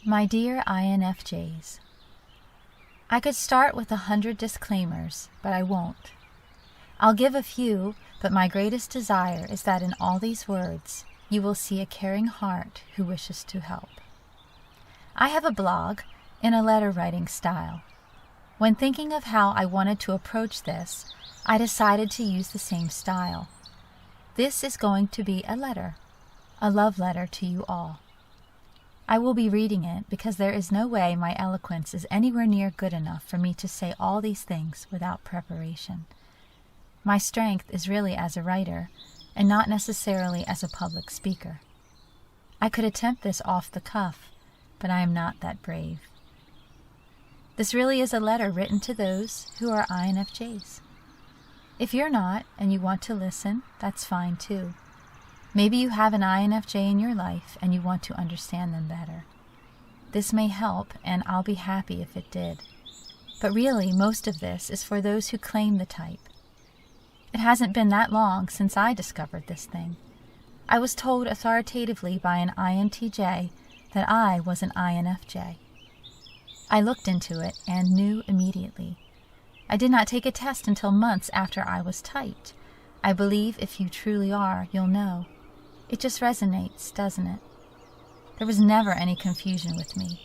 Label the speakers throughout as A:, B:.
A: My dear INFJs, I could start with 100 disclaimers, but I won't. I'll give a few, but my greatest desire is that in all these words, you will see a caring heart who wishes to help. I have a blog in a letter writing style. When thinking of how I wanted to approach this, I decided to use the same style. This is going to be a letter, a love letter to you all. I will be reading it because there is no way my eloquence is anywhere near good enough for me to say all these things without preparation. My strength is really as a writer and not necessarily as a public speaker. I could attempt this off the cuff, but I am not that brave. This really is a letter written to those who are INFJs. If you're not and you want to listen, that's fine too. Maybe you have an INFJ in your life and you want to understand them better. This may help, and I'll be happy if it did. But really, most of this is for those who claim the type. It hasn't been that long since I discovered this thing. I was told authoritatively by an INTJ that I was an INFJ. I looked into it and knew immediately. I did not take a test until months after I was typed. I believe if you truly are, you'll know. It just resonates, doesn't it? There was never any confusion with me.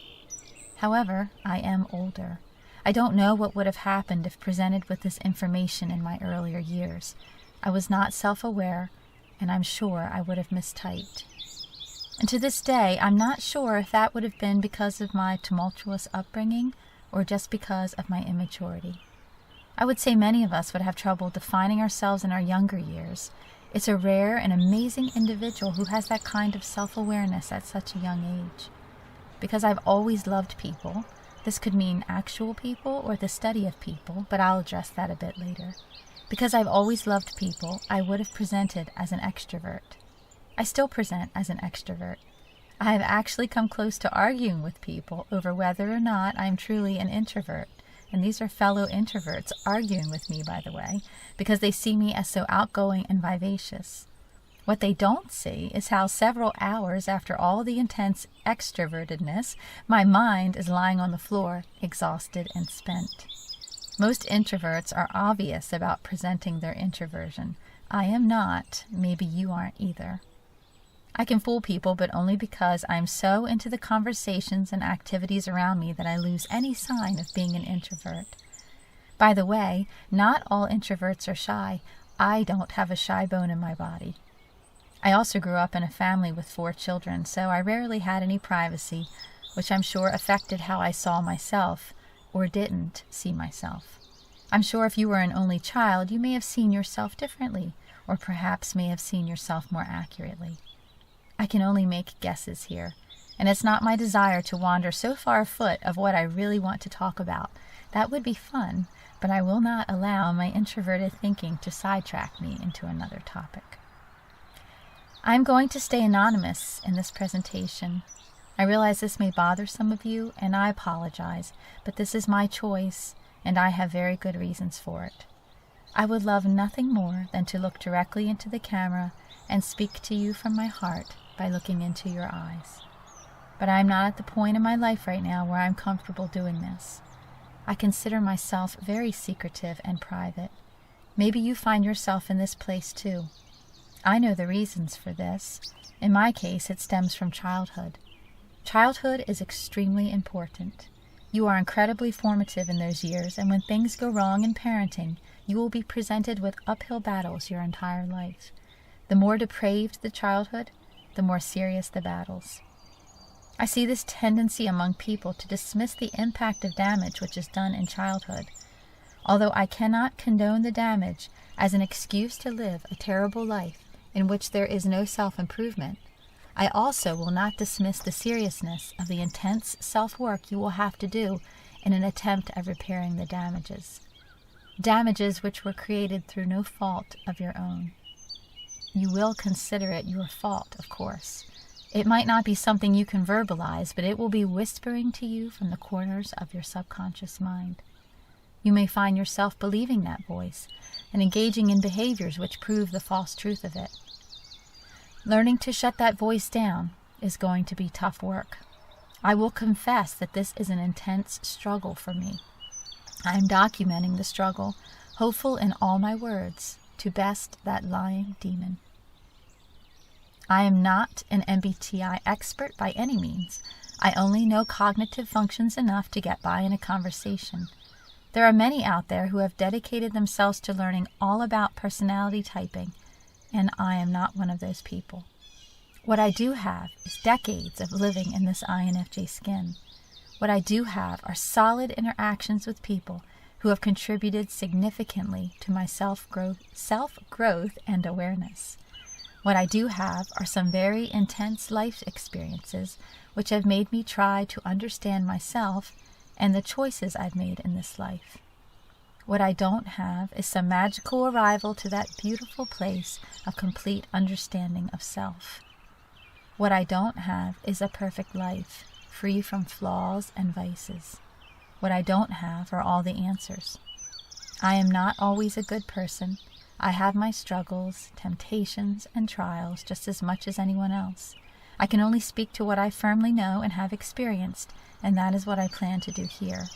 A: However, I am older. I don't know what would have happened if presented with this information in my earlier years. I was not self-aware, and I'm sure I would have mistyped. And to this day, I'm not sure if that would have been because of my tumultuous upbringing or just because of my immaturity. I would say many of us would have trouble defining ourselves in our younger years. It's a rare and amazing individual who has that kind of self-awareness at such a young age. Because I've always loved people, this could mean actual people or the study of people, but I'll address that a bit later. Because I've always loved people, I would have presented as an extrovert. I still present as an extrovert. I have actually come close to arguing with people over whether or not I'm truly an introvert. And these are fellow introverts arguing with me, by the way, because they see me as so outgoing and vivacious. What they don't see is how several hours after all the intense extrovertedness, my mind is lying on the floor, exhausted and spent. Most introverts are obvious about presenting their introversion. I am not. Maybe you aren't either. I can fool people, but only because I'm so into the conversations and activities around me that I lose any sign of being an introvert. By the way, not all introverts are shy. I don't have a shy bone in my body. I also grew up in a family with 4 children, so I rarely had any privacy, which I'm sure affected how I saw myself, or didn't see myself. I'm sure if you were an only child, you may have seen yourself differently, or perhaps may have seen yourself more accurately. I can only make guesses here, and it's not my desire to wander so far afoot of what I really want to talk about. That would be fun, but I will not allow my introverted thinking to sidetrack me into another topic. I'm going to stay anonymous in this presentation. I realize this may bother some of you, and I apologize, but this is my choice, and I have very good reasons for it. I would love nothing more than to look directly into the camera and speak to you from my heart by looking into your eyes. But I'm not at the point in my life right now where I'm comfortable doing this. I consider myself very secretive and private. Maybe you find yourself in this place too. I know the reasons for this. In my case, it stems from childhood. Childhood is extremely important. You are incredibly formative in those years, and when things go wrong in parenting, you will be presented with uphill battles your entire life. The more depraved the childhood, the more serious the battles. I see this tendency among people to dismiss the impact of damage which is done in childhood. Although I cannot condone the damage as an excuse to live a terrible life in which there is no self-improvement, I also will not dismiss the seriousness of the intense self-work you will have to do in an attempt at repairing the damages. Damages which were created through no fault of your own. You will consider it your fault, of course. It might not be something you can verbalize, but it will be whispering to you from the corners of your subconscious mind. You may find yourself believing that voice and engaging in behaviors which prove the false truth of it. Learning to shut that voice down is going to be tough work. I will confess that this is an intense struggle for me. I am documenting the struggle, hopeful in all my words to best that lying demon. I am not an MBTI expert by any means. I only know cognitive functions enough to get by in a conversation. There are many out there who have dedicated themselves to learning all about personality typing, and I am not one of those people. What I do have is decades of living in this INFJ skin. What I do have are solid interactions with people who have contributed significantly to my self-growth and awareness. What I do have are some very intense life experiences which have made me try to understand myself and the choices I've made in this life. What I don't have is some magical arrival to that beautiful place of complete understanding of self. What I don't have is a perfect life, free from flaws and vices. What I don't have are all the answers. I am not always a good person. I have my struggles, temptations, and trials just as much as anyone else. I can only speak to what I firmly know and have experienced, and that is what I plan to do here.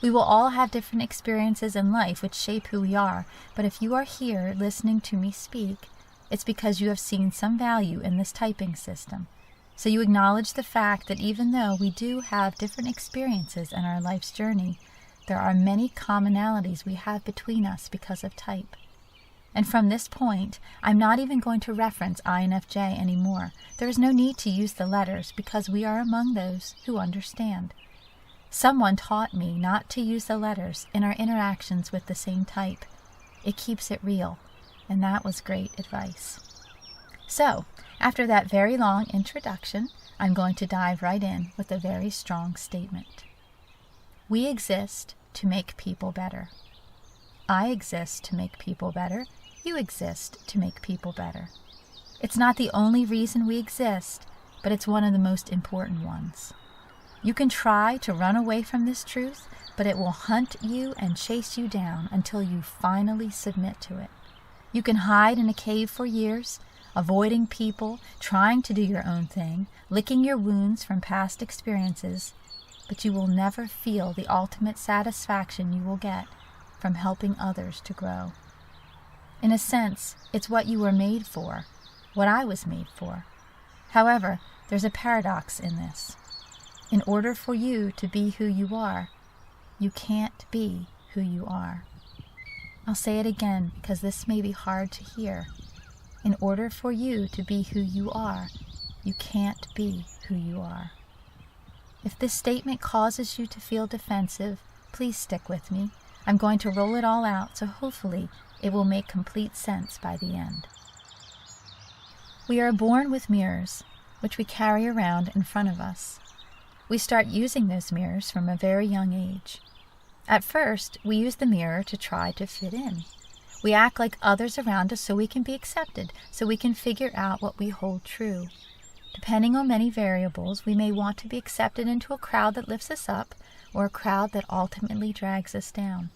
A: We will all have different experiences in life which shape who we are, but if you are here listening to me speak, it's because you have seen some value in this typing system. So you acknowledge the fact that even though we do have different experiences in our life's journey, there are many commonalities we have between us because of type. And from this point, I'm not even going to reference INFJ anymore. There is no need to use the letters because we are among those who understand. Someone taught me not to use the letters in our interactions with the same type. It keeps it real, and that was great advice. So, after that very long introduction, I'm going to dive right in with a very strong statement. We exist to make people better. I exist to make people better. You exist to make people better. It's not the only reason we exist, but it's one of the most important ones. You can try to run away from this truth, but it will hunt you and chase you down until you finally submit to it. You can hide in a cave for years, avoiding people, trying to do your own thing, licking your wounds from past experiences, but you will never feel the ultimate satisfaction you will get from helping others to grow. In a sense, it's what you were made for, what I was made for. However, there's a paradox in this. In order for you to be who you are, you can't be who you are. I'll say it again because this may be hard to hear. In order for you to be who you are, you can't be who you are. If this statement causes you to feel defensive, please stick with me. I'm going to roll it all out, so hopefully it will make complete sense by the end. We are born with mirrors, which we carry around in front of us. We start using those mirrors from a very young age. At first, we use the mirror to try to fit in. We act like others around us so we can be accepted, so we can figure out what we hold true. Depending on many variables, we may want to be accepted into a crowd that lifts us up or a crowd that ultimately drags us down.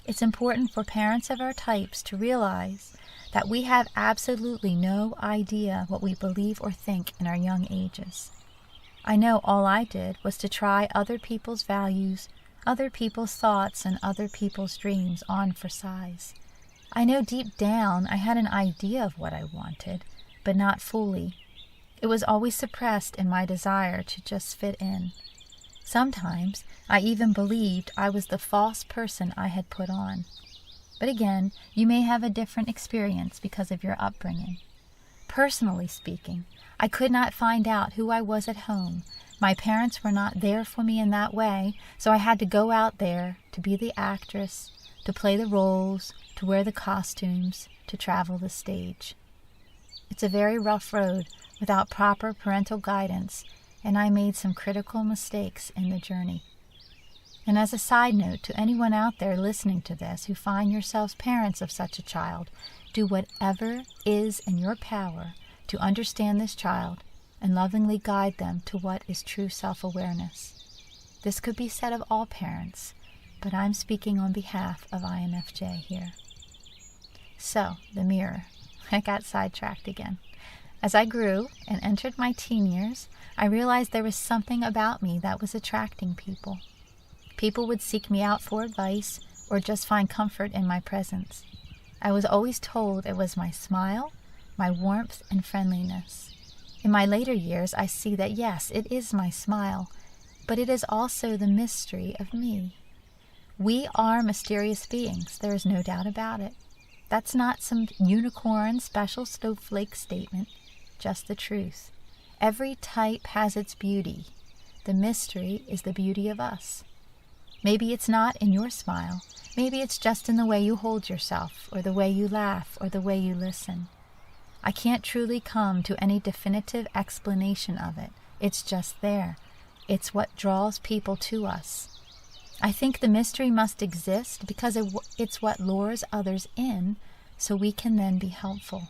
A: It's important for parents of our types to realize that we have absolutely no idea what we believe or think in our young ages. I know all I did was to try other people's values, other people's thoughts, and other people's dreams on for size. I know deep down I had an idea of what I wanted, but not fully. It was always suppressed in my desire to just fit in. Sometimes I even believed I was the false person I had put on. But again, you may have a different experience because of your upbringing. Personally speaking, I could not find out who I was at home. My parents were not there for me in that way, so I had to go out there to be the actress, to play the roles, to wear the costumes, to travel the stage. It's a very rough road without proper parental guidance, and I made some critical mistakes in the journey. And as a side note to anyone out there listening to this who find yourselves parents of such a child, do whatever is in your power to understand this child and lovingly guide them to what is true self-awareness. This could be said of all parents, but I'm speaking on behalf of INFJ here. So, the mirror. I got sidetracked again. As I grew and entered my teen years, I realized there was something about me that was attracting people. People would seek me out for advice or just find comfort in my presence. I was always told it was my smile, my warmth, and friendliness. In my later years, I see that yes, it is my smile, but it is also the mystery of me. We are mysterious beings, there is no doubt about it. That's not some unicorn special snowflake statement, just the truth. Every type has its beauty. The mystery is the beauty of us. Maybe it's not in your smile. Maybe it's just in the way you hold yourself, or the way you laugh, or the way you listen. I can't truly come to any definitive explanation of it. It's just there. It's what draws people to us. I think the mystery must exist because it's what lures others in, so we can then be helpful.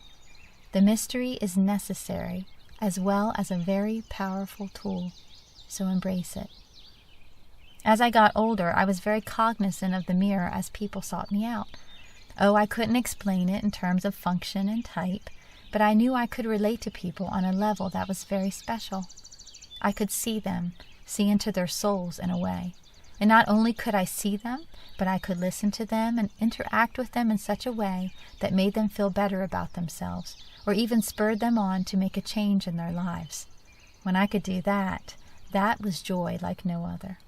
A: The mystery is necessary, as well as a very powerful tool, so embrace it. As I got older, I was very cognizant of the mirror as people sought me out. Oh, I couldn't explain it in terms of function and type, but I knew I could relate to people on a level that was very special. I could see them, see into their souls in a way. And not only could I see them, but I could listen to them and interact with them in such a way that made them feel better about themselves, or even spurred them on to make a change in their lives. When I could do that, that was joy like no other.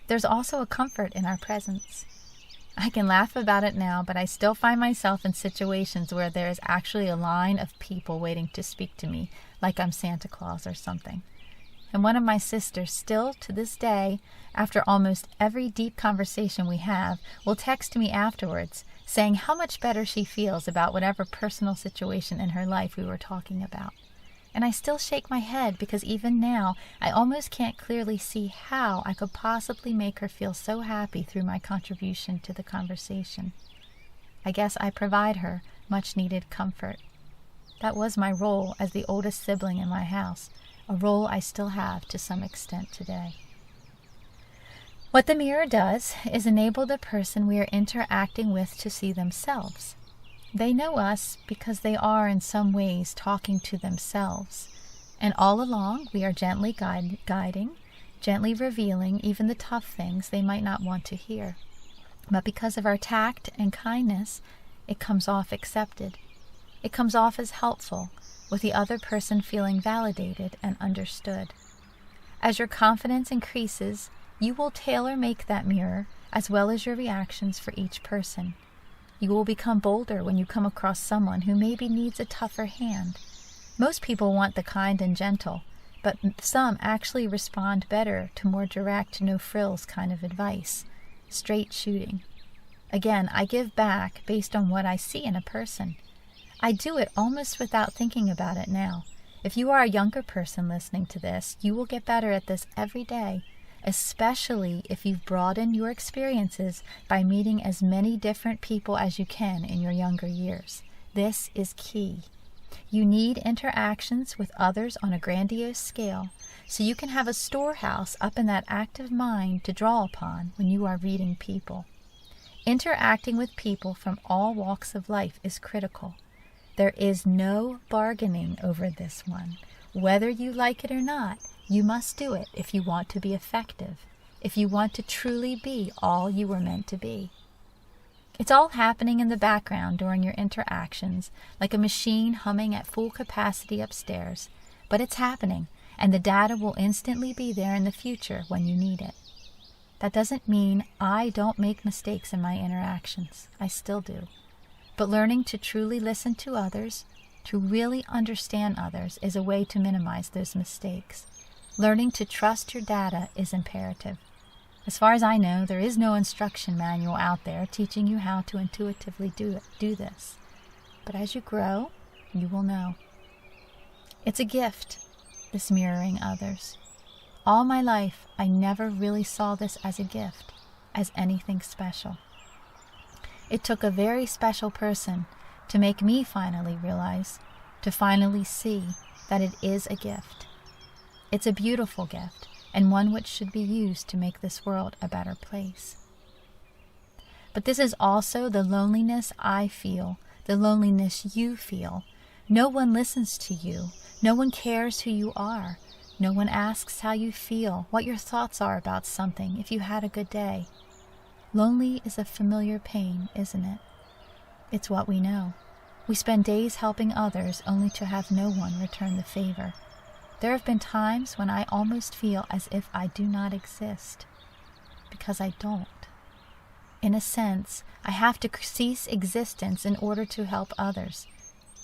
A: There's also a comfort in our presence. I can laugh about it now, but I still find myself in situations where there is actually a line of people waiting to speak to me, like I'm Santa Claus or something. And one of my sisters still, to this day, after almost every deep conversation we have, will text me afterwards, saying how much better she feels about whatever personal situation in her life we were talking about. And I still shake my head because even now, I almost can't clearly see how I could possibly make her feel so happy through my contribution to the conversation. I guess I provide her much-needed comfort. That was my role as the oldest sibling in my house, a role I still have to some extent today. What the mirror does is enable the person we are interacting with to see themselves. They know us because they are in some ways talking to themselves. And all along we are gently guiding, gently revealing even the tough things they might not want to hear. But because of our tact and kindness, it comes off accepted. It comes off as helpful, with the other person feeling validated and understood. As your confidence increases, you will tailor-make that mirror as well as your reactions for each person. You will become bolder when you come across someone who maybe needs a tougher hand. Most people want the kind and gentle, but some actually respond better to more direct, no-frills kind of advice, straight shooting. Again, I give back based on what I see in a person. I do it almost without thinking about it now. If you are a younger person listening to this, you will get better at this every day, especially if you've broadened your experiences by meeting as many different people as you can in your younger years. This is key. You need interactions with others on a grandiose scale, so you can have a storehouse up in that active mind to draw upon when you are reading people. Interacting with people from all walks of life is critical. There is no bargaining over this one. Whether you like it or not, you must do it if you want to be effective, if you want to truly be all you were meant to be. It's all happening in the background during your interactions, like a machine humming at full capacity upstairs, but it's happening, and the data will instantly be there in the future when you need it. That doesn't mean I don't make mistakes in my interactions. I still do. But learning to truly listen to others, to really understand others, is a way to minimize those mistakes. Learning to trust your data is imperative. As far as I know, there is no instruction manual out there teaching you how to intuitively do this. But as you grow, you will know. It's a gift, this mirroring others. All my life, I never really saw this as a gift, as anything special. It took a very special person to make me finally realize, to finally see that it is a gift. It's a beautiful gift, and one which should be used to make this world a better place. But this is also the loneliness I feel, the loneliness you feel, No one listens to you. No one cares who you are. No one asks how you feel, what your thoughts are about something, if you had a good day. Lonely is a familiar pain, isn't it? It's what we know. We spend days helping others only to have no one return the favor. There have been times when I almost feel as if I do not exist, because I don't. In a sense, I have to cease existence in order to help others.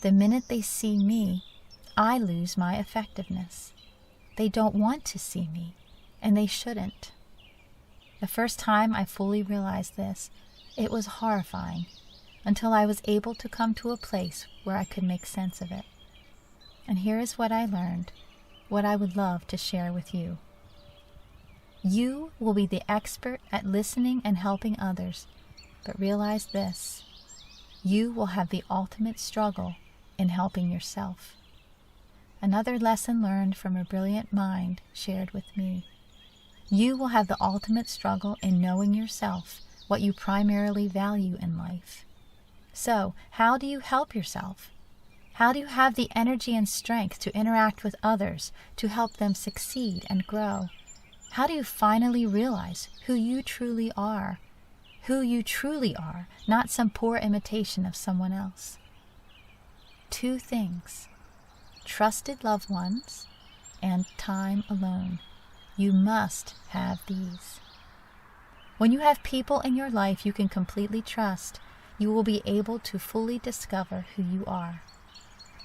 A: The minute they see me, I lose my effectiveness. They don't want to see me, and they shouldn't. The first time I fully realized this, it was horrifying, until I was able to come to a place where I could make sense of it. And here is what I learned, what I would love to share with you. You will be the expert at listening and helping others, but realize this: you will have the ultimate struggle in helping yourself. Another lesson learned from a brilliant mind shared with me. You will have the ultimate struggle in knowing yourself, what you primarily value in life. So, how do you help yourself? How do you have the energy and strength to interact with others, to help them succeed and grow? How do you finally realize who you truly are? Who you truly are, not some poor imitation of someone else. 2 things: trusted loved ones and time alone. You must have these. When you have people in your life you can completely trust, you will be able to fully discover who you are.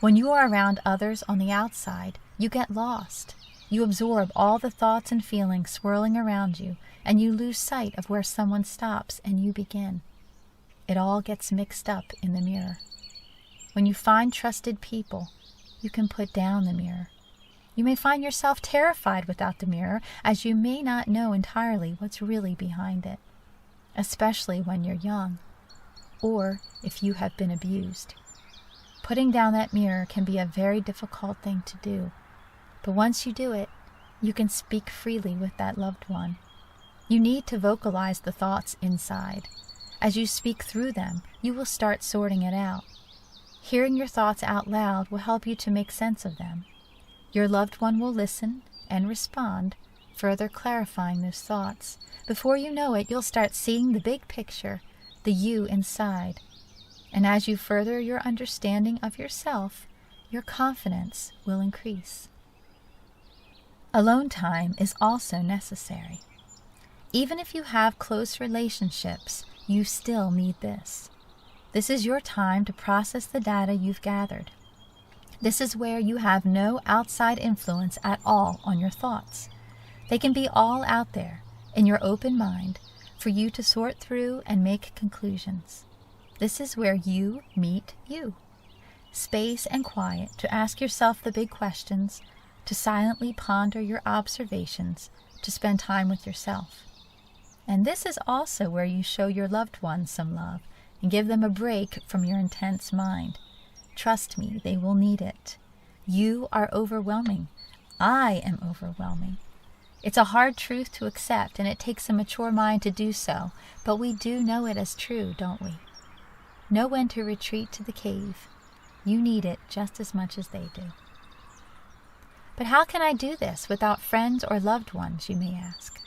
A: When you are around others on the outside, you get lost. You absorb all the thoughts and feelings swirling around you, and you lose sight of where someone stops and you begin. It all gets mixed up in the mirror. When you find trusted people, you can put down the mirror. You may find yourself terrified without the mirror, as you may not know entirely what's really behind it, especially when you're young, or if you have been abused. Putting down that mirror can be a very difficult thing to do, but once you do it, you can speak freely with that loved one. You need to vocalize the thoughts inside. As you speak through them, you will start sorting it out. Hearing your thoughts out loud will help you to make sense of them. Your loved one will listen and respond, further clarifying those thoughts. Before you know it, you'll start seeing the big picture, the you inside. And as you further your understanding of yourself, your confidence will increase. Alone time is also necessary. Even if you have close relationships, you still need this. This is your time to process the data you've gathered. This is where you have no outside influence at all on your thoughts. They can be all out there, in your open mind, for you to sort through and make conclusions. This is where you meet you. Space and quiet to ask yourself the big questions, to silently ponder your observations, to spend time with yourself. And this is also where you show your loved ones some love and give them a break from your intense mind. Trust me, they will need it. You are overwhelming. I am overwhelming. It's a hard truth to accept, and it takes a mature mind to do so, but we do know it as true, don't we? Know when to retreat to the cave. You need it just as much as they do. But how can I do this without friends or loved ones, you may ask?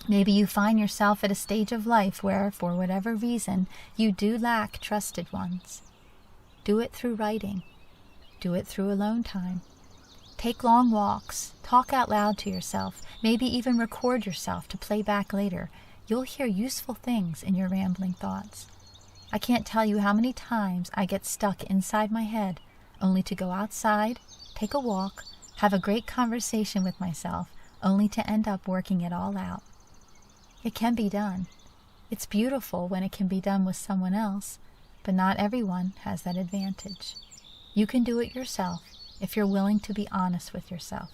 A: Maybe you find yourself at a stage of life where, for whatever reason, you do lack trusted ones. Do it through writing. Do it through alone time. Take long walks. Talk out loud to yourself. Maybe even record yourself to play back later. You'll hear useful things in your rambling thoughts. I can't tell you how many times I get stuck inside my head, only to go outside, take a walk, have a great conversation with myself, only to end up working it all out. It can be done. It's beautiful when it can be done with someone else, but not everyone has that advantage. You can do it yourself if you're willing to be honest with yourself.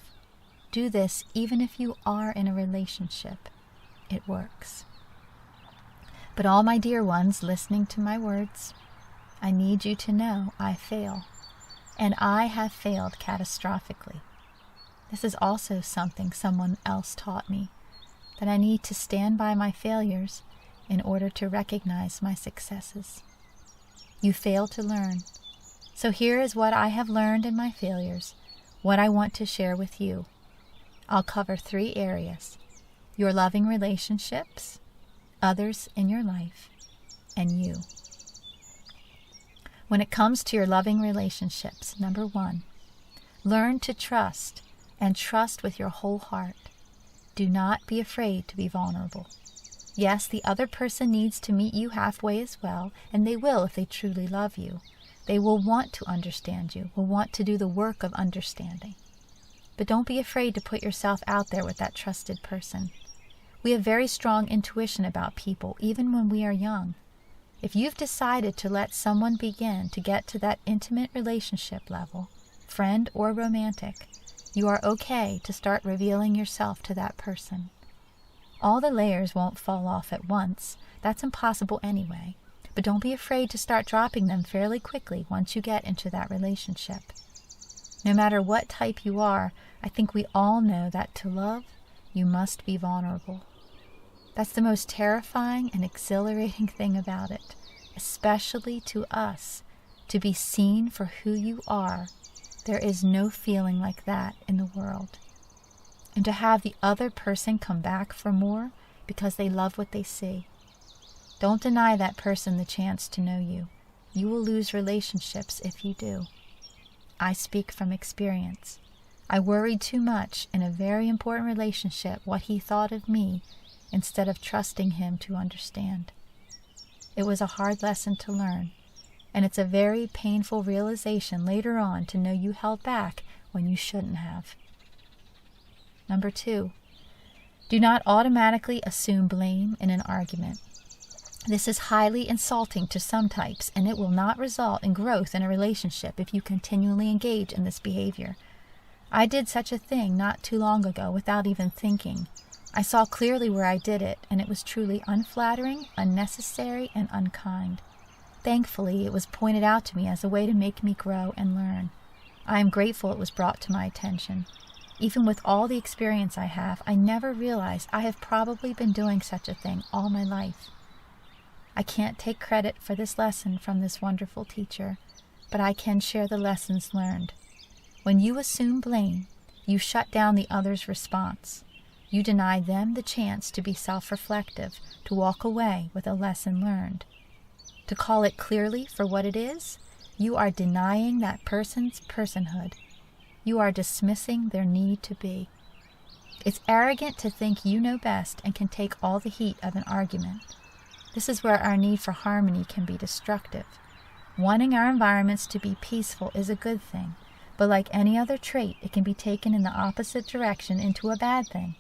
A: Do this even if you are in a relationship. It works. But all my dear ones listening to my words, I need you to know I fail, and I have failed catastrophically. This is also something someone else taught me, that I need to stand by my failures in order to recognize my successes. You fail to learn. So here is what I have learned in my failures, what I want to share with you. I'll cover 3 areas: your loving relationships, others in your life, and you. When it comes to your loving relationships, number 1, learn to trust, and trust with your whole heart. Do not be afraid to be vulnerable. Yes, the other person needs to meet you halfway as well, and they will if they truly love you. They will want to understand you, will want to do the work of understanding. But don't be afraid to put yourself out there with that trusted person. We have very strong intuition about people, even when we are young. If you've decided to let someone begin to get to that intimate relationship level, friend or romantic, you are okay to start revealing yourself to that person. All the layers won't fall off at once. That's impossible anyway. But don't be afraid to start dropping them fairly quickly once you get into that relationship. No matter what type you are, I think we all know that to love, you must be vulnerable. That's the most terrifying and exhilarating thing about it, especially to us, to be seen for who you are. There is no feeling like that in the world. And to have the other person come back for more because they love what they see. Don't deny that person the chance to know you. You will lose relationships if you do. I speak from experience. I worried too much in a very important relationship what he thought of me instead of trusting him to understand. It was a hard lesson to learn, and it's a very painful realization later on to know you held back when you shouldn't have. Number 2, do not automatically assume blame in an argument. This is highly insulting to some types, and it will not result in growth in a relationship if you continually engage in this behavior. I did such a thing not too long ago without even thinking. I saw clearly where I did it, and it was truly unflattering, unnecessary, and unkind. Thankfully, it was pointed out to me as a way to make me grow and learn. I am grateful it was brought to my attention. Even with all the experience I have, I never realized I have probably been doing such a thing all my life. I can't take credit for this lesson from this wonderful teacher, but I can share the lessons learned. When you assume blame, you shut down the other's response. You deny them the chance to be self-reflective, to walk away with a lesson learned. To call it clearly for what it is, you are denying that person's personhood. You are dismissing their need to be. It's arrogant to think you know best and can take all the heat of an argument. This is where our need for harmony can be destructive. Wanting our environments to be peaceful is a good thing, but like any other trait, it can be taken in the opposite direction into a bad thing.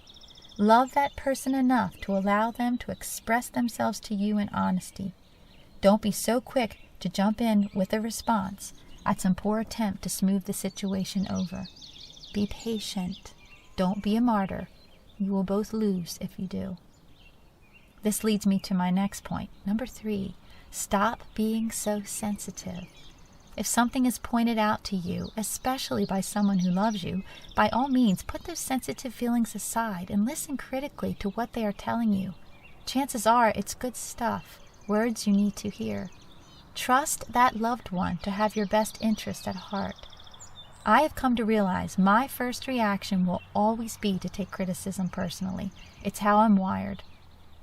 A: Love that person enough to allow them to express themselves to you in honesty. Don't be so quick to jump in with a response at some poor attempt to smooth the situation over. Be patient. Don't be a martyr. You will both lose if you do. This leads me to my next point. Number 3, stop being so sensitive. If something is pointed out to you, especially by someone who loves you, by all means put those sensitive feelings aside and listen critically to what they are telling you. Chances are it's good stuff, words you need to hear. Trust that loved one to have your best interest at heart. I have come to realize my first reaction will always be to take criticism personally. It's how I'm wired.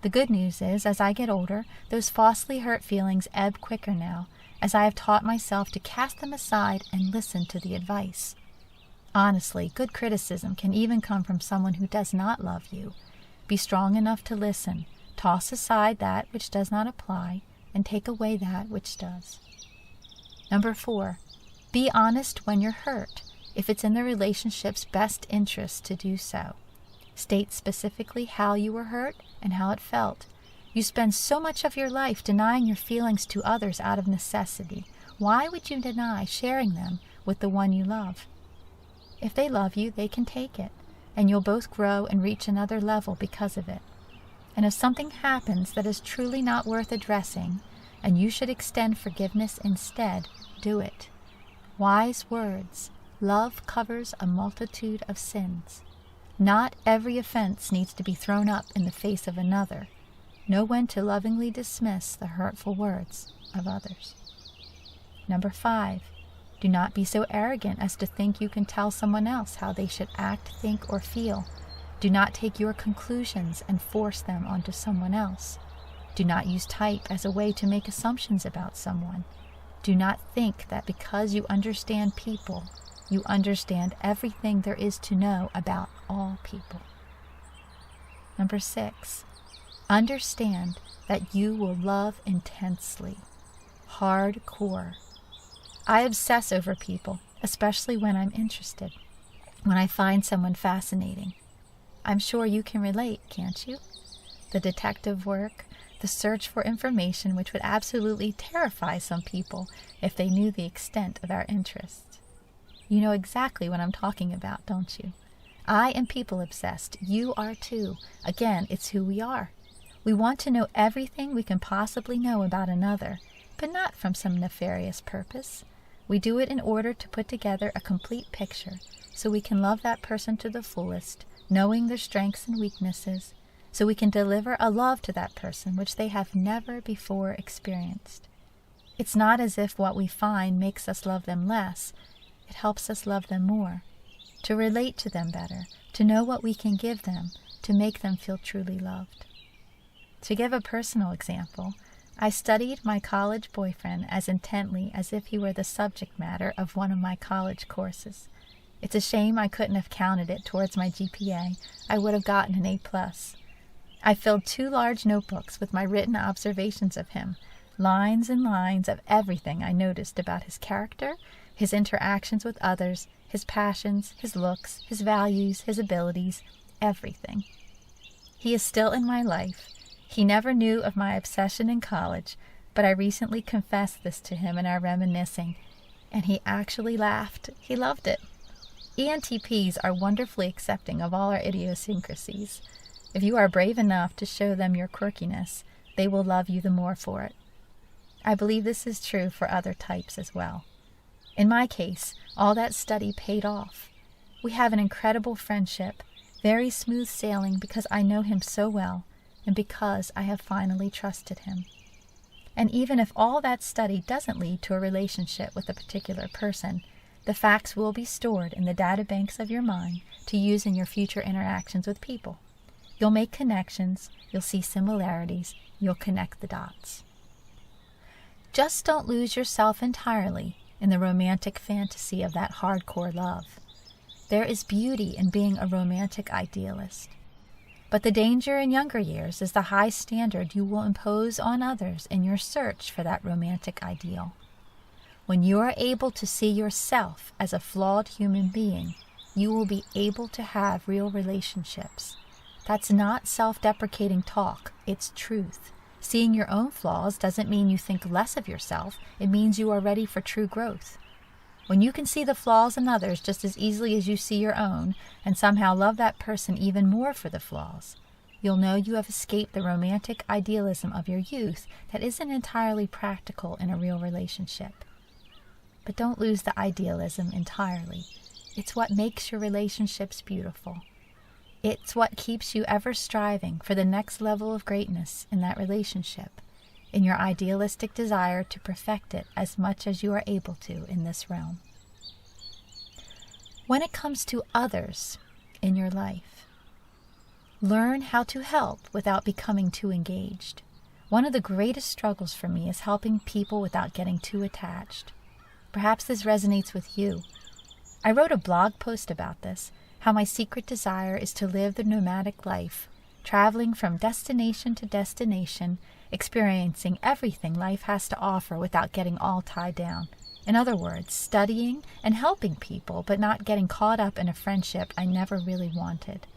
A: The good news is, as I get older, those falsely hurt feelings ebb quicker now, as I have taught myself to cast them aside and listen to the advice. Honestly, good criticism can even come from someone who does not love you. Be strong enough to listen, toss aside that which does not apply, and take away that which does. Number 4, be honest when you're hurt, if it's in the relationship's best interest to do so. State specifically how you were hurt and how it felt. You spend so much of your life denying your feelings to others out of necessity. Why would you deny sharing them with the one you love? If they love you, they can take it, and you'll both grow and reach another level because of it. And if something happens that is truly not worth addressing, and you should extend forgiveness instead, do it. Wise words. Love covers a multitude of sins. Not every offense needs to be thrown up in the face of another. Know when to lovingly dismiss the hurtful words of others. Number 5, Do not be so arrogant as to think you can tell someone else how they should act, think, or feel. Do not take your conclusions and force them onto someone else. Do not use type as a way to make assumptions about someone. Do not think that because you understand people, you understand everything there is to know about all people. Number 6, understand that you will love intensely. Hardcore. I obsess over people, especially when I'm interested, when I find someone fascinating. I'm sure you can relate, can't you? The detective work, the search for information which would absolutely terrify some people if they knew the extent of our interests. You know exactly what I'm talking about, don't you? I am people obsessed. You are too. Again, it's who we are. We want to know everything we can possibly know about another, but not from some nefarious purpose. We do it in order to put together a complete picture so we can love that person to the fullest, knowing their strengths and weaknesses, so we can deliver a love to that person which they have never before experienced. It's not as if what we find makes us love them less. It helps us love them more, to relate to them better, to know what we can give them, to make them feel truly loved. To give a personal example, I studied my college boyfriend as intently as if he were the subject matter of one of my college courses. It's a shame I couldn't have counted it towards my GPA. I would have gotten an A+. I filled 2 large notebooks with my written observations of him, lines and lines of everything I noticed about his character, his interactions with others, his passions, his looks, his values, his abilities, everything. He is still in my life. He never knew of my obsession in college, but I recently confessed this to him in our reminiscing, and he actually laughed. He loved it. ENTPs are wonderfully accepting of all our idiosyncrasies. If you are brave enough to show them your quirkiness, they will love you the more for it. I believe this is true for other types as well. In my case, all that study paid off. We have an incredible friendship, very smooth sailing because I know him so well, and because I have finally trusted him. And even if all that study doesn't lead to a relationship with a particular person, the facts will be stored in the databanks of your mind to use in your future interactions with people. You'll make connections, you'll see similarities, you'll connect the dots. Just don't lose yourself entirely in the romantic fantasy of that hardcore love. There is beauty in being a romantic idealist. But the danger in younger years is the high standard you will impose on others in your search for that romantic ideal. When you are able to see yourself as a flawed human being, you will be able to have real relationships. That's not self-deprecating talk, it's truth. Seeing your own flaws doesn't mean you think less of yourself, it means you are ready for true growth. When you can see the flaws in others just as easily as you see your own, and somehow love that person even more for the flaws, you'll know you have escaped the romantic idealism of your youth that isn't entirely practical in a real relationship. But don't lose the idealism entirely. It's what makes your relationships beautiful. It's what keeps you ever striving for the next level of greatness in that relationship, in your idealistic desire to perfect it as much as you are able to in this realm. When it comes to others in your life, learn how to help without becoming too engaged. One of the greatest struggles for me is helping people without getting too attached. Perhaps this resonates with you. I wrote a blog post about this, how my secret desire is to live the nomadic life, traveling from destination to destination, experiencing everything life has to offer without getting all tied down. In other words, studying and helping people, but not getting caught up in a friendship I never really wanted.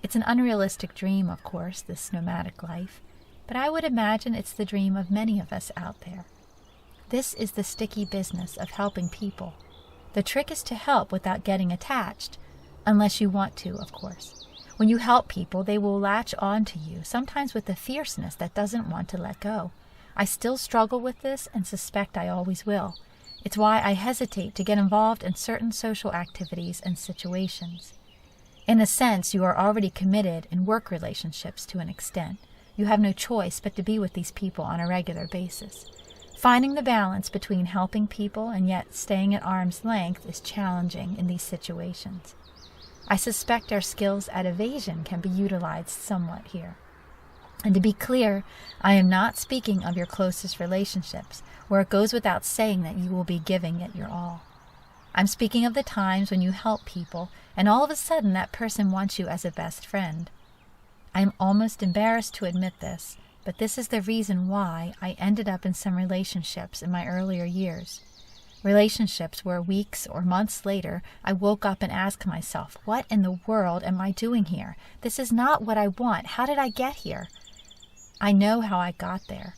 A: It's an unrealistic dream, of course, this nomadic life, but I would imagine it's the dream of many of us out there. This is the sticky business of helping people. The trick is to help without getting attached, unless you want to, of course. When you help people, they will latch on to you, sometimes with a fierceness that doesn't want to let go. I still struggle with this and suspect I always will. It's why I hesitate to get involved in certain social activities and situations. In a sense, you are already committed in work relationships to an extent. You have no choice but to be with these people on a regular basis. Finding the balance between helping people and yet staying at arm's length is challenging in these situations. I suspect our skills at evasion can be utilized somewhat here. And to be clear, I am not speaking of your closest relationships, where it goes without saying that you will be giving it your all. I'm speaking of the times when you help people, and all of a sudden that person wants you as a best friend. I am almost embarrassed to admit this, but this is the reason why I ended up in some relationships in my earlier years. Relationships where weeks or months later I woke up and asked myself, what in the world am I doing here? This is not what I want. How did I get here? I know how I got there.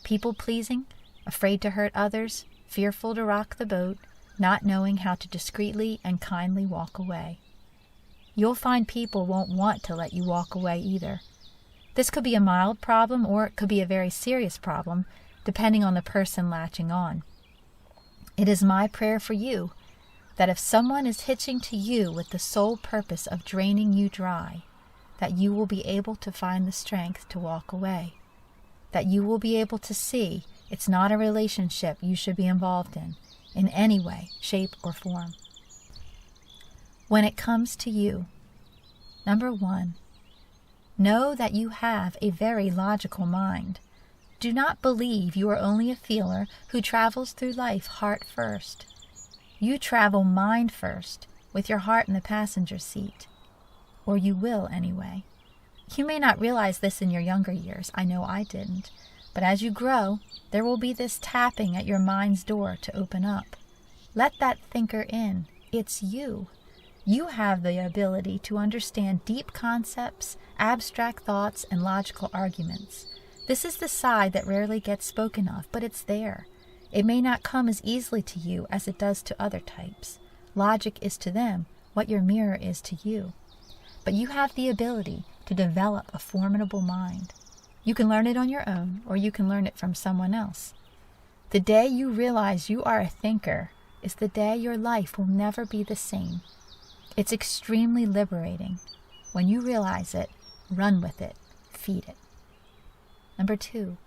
A: People-pleasing, afraid to hurt others, fearful to rock the boat, not knowing how to discreetly and kindly walk away. You'll find people won't want to let you walk away either. This could be a mild problem or it could be a very serious problem, depending on the person latching on. It is my prayer for you that if someone is hitching to you with the sole purpose of draining you dry, that you will be able to find the strength to walk away, that you will be able to see it's not a relationship you should be involved in any way, shape, or form. When it comes to you, number 1, know that you have a very logical mind. Do not believe you are only a feeler who travels through life heart first. You travel mind first, with your heart in the passenger seat. Or you will anyway. You may not realize this in your younger years. I know I didn't. But as you grow, there will be this tapping at your mind's door to open up. Let that thinker in. It's you. You have the ability to understand deep concepts, abstract thoughts, and logical arguments. This is the side that rarely gets spoken of, but it's there. It may not come as easily to you as it does to other types. Logic is to them what your mirror is to you. But you have the ability to develop a formidable mind. You can learn it on your own, or you can learn it from someone else. The day you realize you are a thinker is the day your life will never be the same. It's extremely liberating. When you realize it, run with it, feed it. Number 2,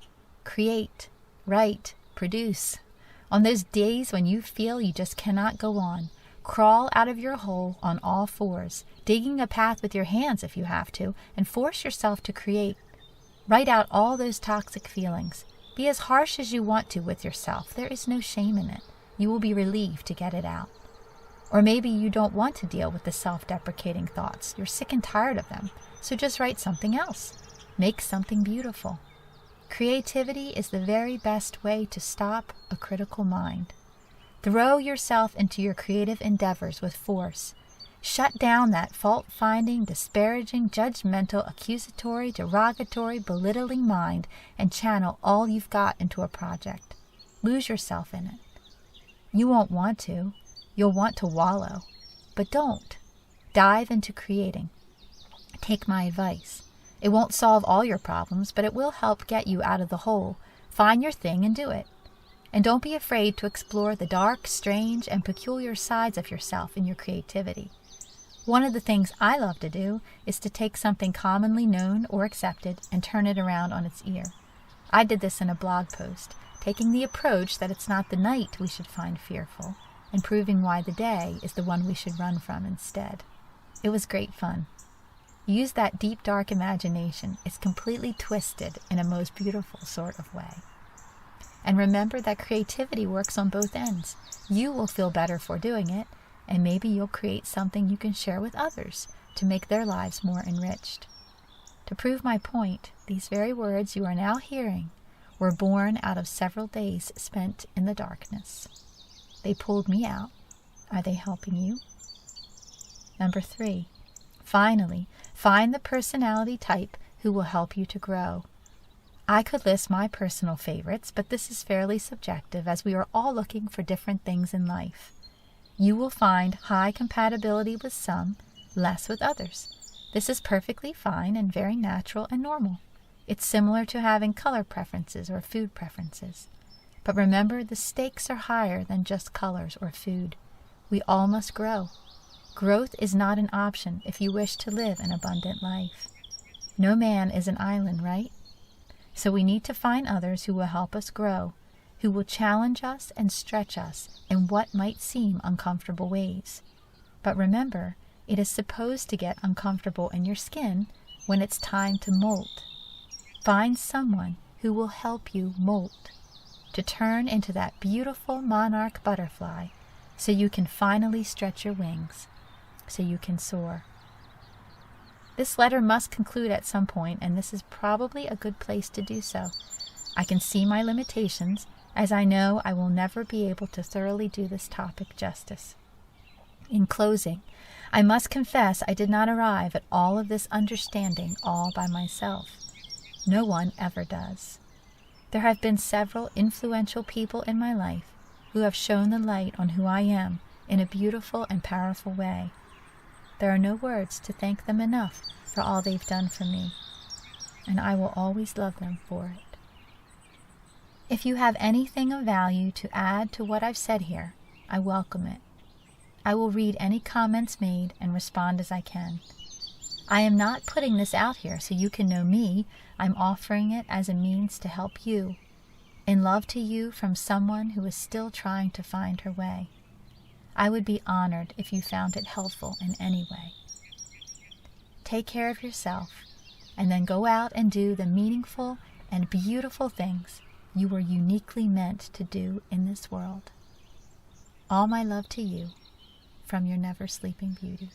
A: create, write, produce. On those days when you feel you just cannot go on, crawl out of your hole on all fours, digging a path with your hands if you have to, and force yourself to create. Write out all those toxic feelings. Be as harsh as you want to with yourself. There is no shame in it. You will be relieved to get it out. Or maybe you don't want to deal with the self-deprecating thoughts. You're sick and tired of them. So just write something else. Make something beautiful. Creativity is the very best way to stop a critical mind. Throw yourself into your creative endeavors with force. Shut down that fault-finding, disparaging, judgmental, accusatory, derogatory, belittling mind and channel all you've got into a project. Lose yourself in it. You won't want to. You'll want to wallow. But don't. Dive into creating. Take my advice. It won't solve all your problems, but it will help get you out of the hole. Find your thing and do it. And don't be afraid to explore the dark, strange, and peculiar sides of yourself in your creativity. One of the things I love to do is to take something commonly known or accepted and turn it around on its ear. I did this in a blog post, taking the approach that it's not the night we should find fearful, and proving why the day is the one we should run from instead. It was great fun. Use that deep, dark imagination. It's completely twisted in a most beautiful sort of way. And remember that creativity works on both ends. You will feel better for doing it, and maybe you'll create something you can share with others to make their lives more enriched. To prove my point, these very words you are now hearing were born out of several days spent in the darkness. They pulled me out. Are they helping you? Number 3, finally, find the personality type who will help you to grow. I could list my personal favorites, but this is fairly subjective as we are all looking for different things in life. You will find high compatibility with some, less with others. This is perfectly fine and very natural and normal. It's similar to having color preferences or food preferences. But remember, the stakes are higher than just colors or food. We all must grow. Growth is not an option if you wish to live an abundant life. No man is an island, right? So we need to find others who will help us grow, who will challenge us and stretch us in what might seem uncomfortable ways. But remember, it is supposed to get uncomfortable in your skin when it's time to molt. Find someone who will help you molt, to turn into that beautiful monarch butterfly so you can finally stretch your wings, so you can soar. This letter must conclude at some point, and this is probably a good place to do so. I can see my limitations, as I know I will never be able to thoroughly do this topic justice. In closing, I must confess I did not arrive at all of this understanding all by myself. No one ever does. There have been several influential people in my life who have shone the light on who I am in a beautiful and powerful way. There are no words to thank them enough for all they've done for me, and I will always love them for it. If you have anything of value to add to what I've said here, I welcome it. I will read any comments made and respond as I can. I am not putting this out here so you can know me. I'm offering it as a means to help you, in love to you from someone who is still trying to find her way. I would be honored if you found it helpful in any way. Take care of yourself, and then go out and do the meaningful and beautiful things you were uniquely meant to do in this world. All my love to you, from your never sleeping beauty.